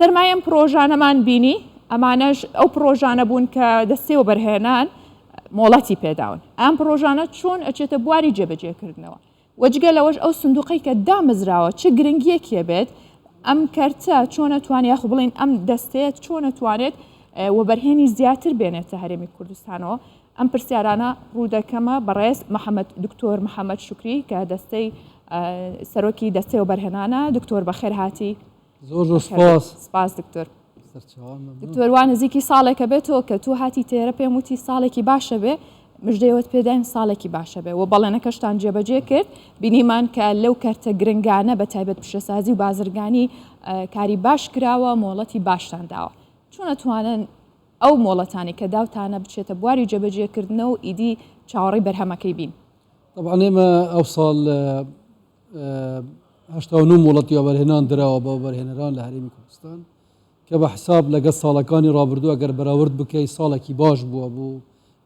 سەرمایەم پرۆژانەمان بینی ئەمانەش ئەو پرۆژانە بوون کە دەستێوە بەرهێنان مۆڵەتی پێداون ئەم پرۆژانە چۆن ئەچێتە بواری جێبەجێکردنەوە وەجگە لەوەش ئەو سندوقی کە دامەزراوە چه گرنگیەکێ بێت ئەم کەرتە چۆن نەتوانێت یاخو بڵین ئەم دەستەیە چۆن نەتوانێت وەبەرهێنی زیاتر بێنێتە هەرێمی کوردستانەوە ئەم پرسیارانە ڕوودەکەمە بەڕێز دکتۆر محەممەد شکری کە دەستەی سەرۆکی دەستەی وەبەرهێنانە دکتۆر بەخێر هاتی زۆر سپاس دکتۆر دکتۆروان نزیکی ساڵێکە بێتەوە کە تو هاتی تێرە پێم وتی ساڵێکی باشە بێ مژدەیەوەت پێداین ساڵێکی باشە بێ و بەڵێنەکەشتان جێبەجێ کرد بینیمان کە لەو کەرتە گرنگانە بە تایبەت پیشەسازی و بازرگانی کاری باش کراوە مۆڵەتی باشتان داوە چۆن ئەتوانن ئەو مۆڵەتانی کە داوتانە بچێتە بواری جێبەجێکردنەوە و ئیدی چاوەڕی بەرهەمەکەی بین طبعا ئێمە ئەو ساڵ 89 مۆڵەتی وەبەرهێنان دراوە بە وەبەرهێنەران لە هەرێمی کوردستان کە بە حساب لەگەڵ ساڵەکانی ڕابردوو ئەگەر بەراورد بکەی ساڵێکی باش بووە بوو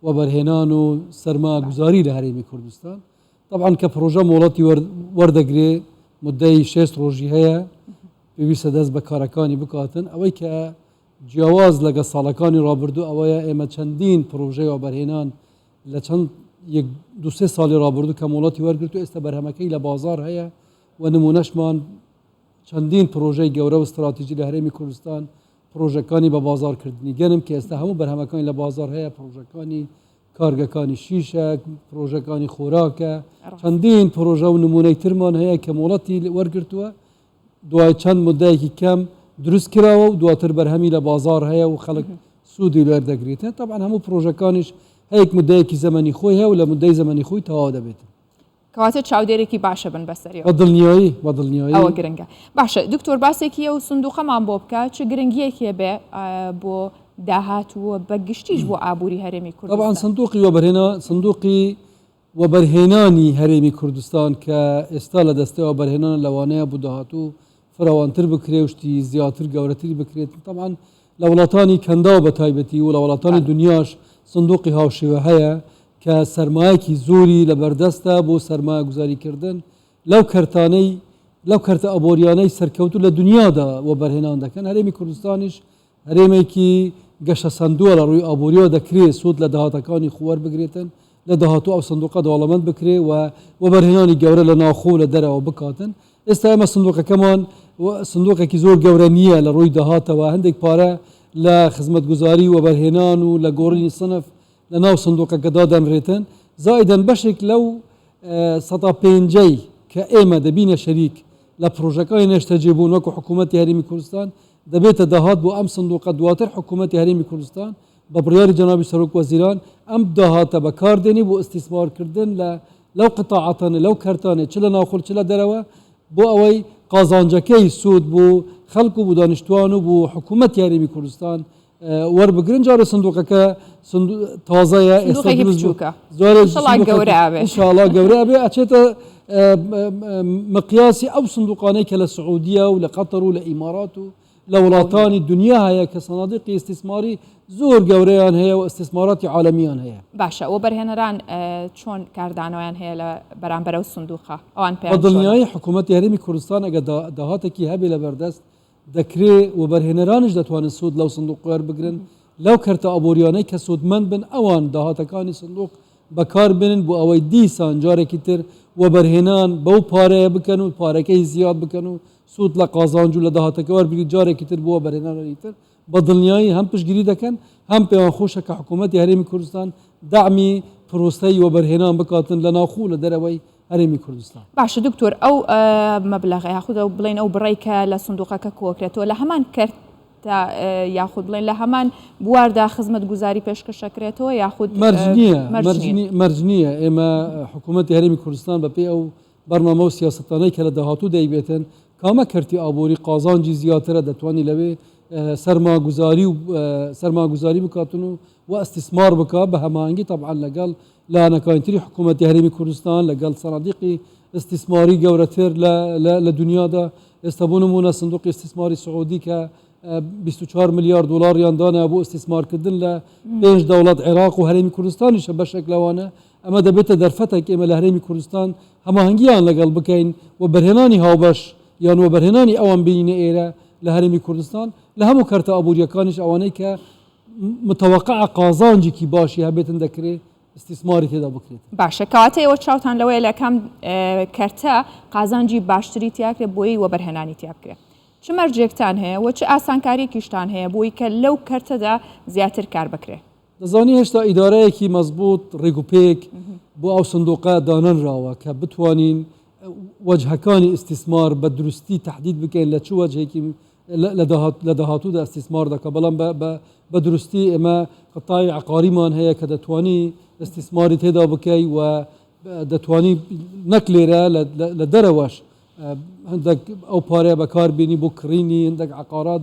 وەبەرهێنان و سەرماگوزاری لە هەرێمی کوردستان طبعا کە پرۆژە مۆڵەتی وەردەگرێ مدەی 6 ڕۆژی هەیە پێویستە دەست بە کارەکانی بکاتن ئەوەی کە جیاواز لەگە ساڵەکانی ڕابردوو ئەوەیە ئێمە چەندین پرۆژەی وەبەرهێنان لە چەند دو سێ ساڵی ڕابردوو کە مۆڵەتی وەرگرت و ئێستا بەرهەمەکەی لە بازار هەیە و نمونەشمان چەندین پرۆژەی گەورە و استراتیژی لە هەرێمی کوردستان پرۆژەکانی بە بازارکردنی گەنم کە ئێستا هەموو بەرهەمەکانی لە بازار هەیە پرۆژەکانی کارگەکانی شیشە پرۆژەکانی خۆراکە چەندین پرۆژە و نمونەی ترمان هەیە کە مۆڵەتی وەرگرتووە دوای چەند مدەیەکی کەم دروست کراوە و دواتر بەرهەمی لە بازار هەیە و خەڵک سوودی لێردەگرێتن طبعا هەموو پرۆژەکانیش هەیەک مدەیەکی زەمەنی خۆی هەیە و لە مدەی زەمەنی خۆی تەواو دەبێت کەواتە چاودێرێکی باشە بن بەسەریەوە بە دڵنیایی ئەوە گرنگە باشە دکتۆر باسێکی ئەو سندوقەمان بۆ بکە چه گرنگیەکێ بێ بۆ داهاتووە بەگشتیش بۆ ئابووری هەرێمی کوردستان طبعا سندوقی وەبەرهێنانی هەرێمی کوردستان کە ئێستا لە دەستەی وەبەرهێنان لەوانەیە بۆ داهاتوو فراوانتر بکرێ وشتی زیاتر گەورەتری بکرێت طبعا لە وڵاتانی کەنداوە بە تایبەتی و لە وڵاتانی دنیاش سندوقی هاوشێوە هەیە کە سەرمایەکی زۆری لە بەردەستە بۆ سەرمایە گوزاریکردن لەو کەرتە ئەبۆریانەی سەرکەوتو لە دنیادا وەبەرهێنان دەکەن هەرێمی کوردستانیش هەرێمێکی گەشە سندووە لە ڕووی ئابووریەوە دەکرێت سوود لە داهاتەکانی خوار بگرێتن لە داهاتوو ئەو سندوقە دەوڵەمەند بکرێ و وەبەرهێنانی گەورە لە ناوخۆ لە دەرەوە بکاتن ئێستا ئێمە سندوقەکەمان سندوقێکی زۆر گەورە نییە لە ڕووی داهاتەوە هەندێک پارە لە خزمەتگوزاری وەبەرهێنان و لە گۆڕینی سنف لە ناو سندوقەکەدا دەمرێتن زائیدەن بەشێک لەو 150 کە ئێمە دەبینە شەریک لە پرۆژەکانی نێشتەجێبوون وەکو حکوومەتی هەرێمی کوردستان دەبێتە داهات بۆ ئەم سندوقە دواتر حکوومەتی هەرێمی کوردستان بە بڕیاری جەنابی سەرۆک وەزیران ئەم داهاتە بەکاردێنی بۆ ئیستیسمارکردن لەو قتاعاتانە لەو کەرتانێ چ لە ناوخۆر چ لە دەرەوە بۆ ئەوەی قازانجەکەی سوود بۆ خەڵک و بۆ دانیشتوان و بۆ حکوومەتی هەرێمی کوردستان وەربگرن جارە سندوقەکە تازەیە ئێستا ئینشاءڵڵا گەورە بێ ئەچێتە مقیاسی ئەو سندوقانەی کە لە سعودیە و لە قەتەر و لە ئیمارات و لە وڵاتانی دنیا هەیە کە سەنادیقی ئیستیسماری زۆر گەورەیان هەیە و ئیستیسماراتی عالەمیان هەیە باشە وەبەرهێنەران چۆن کاردانەوەیان هەیە لە بەرامبەر ئەو سندوقە ئەوان بە دڵنیایی حکوومەتی هەرێمی کوردستان ئەگە داهاتێکی هەبێ لە بەردەست دەکرێت وەبەرهێنەرانش دەتوانن سوود لەو سندوق وەربگرن لەو کەرتە ئابۆریانەی کە سوودمەند بن ئەوان داهاتەکانی سندوق بەکار بنن بۆ ئەوەی دیسان جارێکی تر وەبەرهێنان بەو پارەیە بکەن و پارەکەی زیاد بکەن و سوود لە قازانج و لە داهاتەکە وەربگریت جارێکی تر بۆ وەبەرهێنانەوەی تر بە دڵنیایی هەم پشتگیری دەکەن هەم پێیان خۆشە کە حکوومەتی هەرێمی کوردستان داعمی پرۆستەی وەبەرهێنان بکاتن لە ناوخۆ لە دەرەوەی هەرێمی کوردستان باشە دکتۆر ئەو مەبلەغە یاخود ئەو بڵێن ئەو بڕێکە لە سندوقەکە کۆکرێتەوە لە هەمان کەرت یاخود بڵێن لە هەمان بواردا خزمەت گوزاری پێشکەشەکرێتەوە یاخود مەرج نییە ئێمە حکوومەتی هەرێمی کوردستان بەپێ ئەو بەرنامە و سیاسەتانەی کە لە داهاتوو دەیبێتن کامە کەرتی ئابووری قازانجی زیاترە دەتوانی لەوێ سەرماگوزاری بکاتن و ئەستیسمار بکە بە هەماهەنگی طبعا لەگەڵ لایەنەکانتری حکوومەتی هەرێمی کوردستان لەگەڵ سەنادیقی استیسماری گەورەتر لە دنیادا ئێستا بوو نمونە سندوقی استیسماری سعودی کە 24 ملیارد دلار دانە بۆ استیسمارکردن لە 5 دەوڵەت عێراق و هەرێمی کوردستانیشە بەشێک لەوانە ئەمە دەبێتە دەرفەتێک ئێمە لە هەرێمی کوردستان هەماهەنگیان لەگەڵ بکەین و بەرهێنانی هاوبەش یان وەبەرهێنانی ئەوان بینە ئێرە لە هەرێمی کوردستان لە هەموو کارتە ئابوووریەکانیش ئەوانەی کە متوقع قازانجێکی باشی هەبێتن دەکرێت استثماری تێدا بکرێت. باشە کەواتە ئێوە چاوتان لەوەیە لە کام کەرتە قازانجی باشتری تیاکرێت بۆی وەبەرهێنانی تیا بکرێت. چ مەرجێکتان هەیە و چ ئاسانکاریەکیشتان هەیە بۆی کە لەو کەرتەدا زیاتر کار بکرێت؟ دەزانی هێشتا ئیدارەیەکی مەزبوط ڕێگوپێک بۆ ئەو سندوقە دانەنراوە کە بتوانین وەجهەکانی ئیستیسمار بە دروستی تهدید بکەین لە چ وەجهێکی لە داهاتوودا ئیستیسمار دەکە بەڵام بە دروستی ئێمە قەتای عقاریمان هەیە کە دەتوانی ئیستیسماری تێدا بکەی و دەتوانی نەک لێرە لە دەرەوەش هەندێک ئەو پارەیە بەکاربیێنی بۆ کڕینی هەندێک عقارات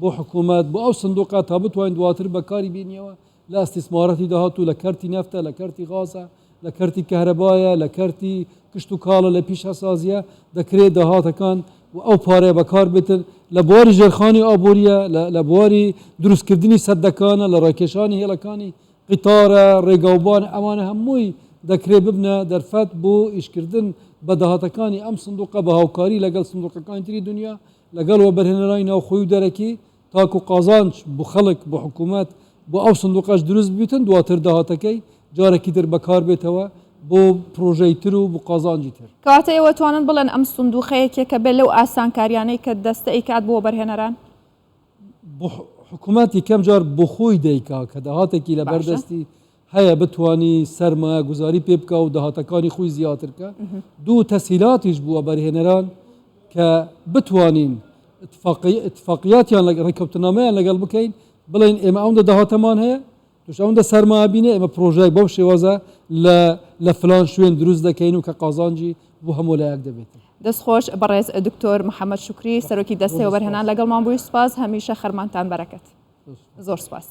بۆ حکوومەت بۆ ئەو سندوقات تا بتوانین دواتر بەکاری بینیەوە لە ئیستیسماراتی داهاتوو لە کەرتی نەفتە لە کەرتی غازە لە کەرتی کەهرەبایە لە کەرتی کشت و کاڵە لە پیشەسازیە دەکرێت داهاتەکان و ئەو پارەیە بەکار بێتن لە بواری ژێرخانی ئابوووریە لە بواری دروستکردنی سەدەکانە لە ڕێکێشانی هێڵەکانی قیتارە ڕێگاوبان ئەوانە هەمووی دەکرێت ببنە دەرفەت بۆ ئیشکردن بە داهاتەکانی ئەم سندوقە بە هاوکاری لەگەڵ سندوقەکانی تری دنیا لەگەڵ وەبەرهێنەرانی ناوخۆی و دەرەکی تاکو قازانج بۆ خەڵک بۆ حکوومەت بۆ ئەو سندوقەش دروست بیتن دواتر داهاتەکەی جارێکی تر بەکار بێتەوە بۆ پرۆژەی تر و بۆ قازانجی تر. کەواتە ئێوە توانن بڵێن ئەم سندوقەیەکێک کە بێت لەو ئاسانکاریانەی کە دەستە ئەیکات بۆ وەبەرهێنەران؟ حکوومەت یەکەم جار بۆ خۆی دەیکا کە داهاتێکی لە بەردەستی هەیە بتوانی سەرمایە گوزاری پێ بکە و داهاتەکانی خۆی زیاترکە. دوو تەسهیلاتیش بووە بەرهێنەران کە بتوانین اتفاقیاتیان ڕێکەوتنامەیان لەگەڵ بکەین بڵێن ئێمە ئەوەندە داهاتەمان هەیە توش ئەوەندە سەرمایە بینێ ئێمە پرۆژەیەک بەو شێوازە لە فلان شوێن دروست دەکەین و کە قازانجی بۆ هەموو لایەک دەبێت. دەستخۆش بەڕێز دکتۆر محەممەد شوکری سەرۆکی دەستەی وەبەرهێنان لەگەڵمان بووی سپاس هەمیشە خەرمانتان بەرەکەت. زۆر سپاس.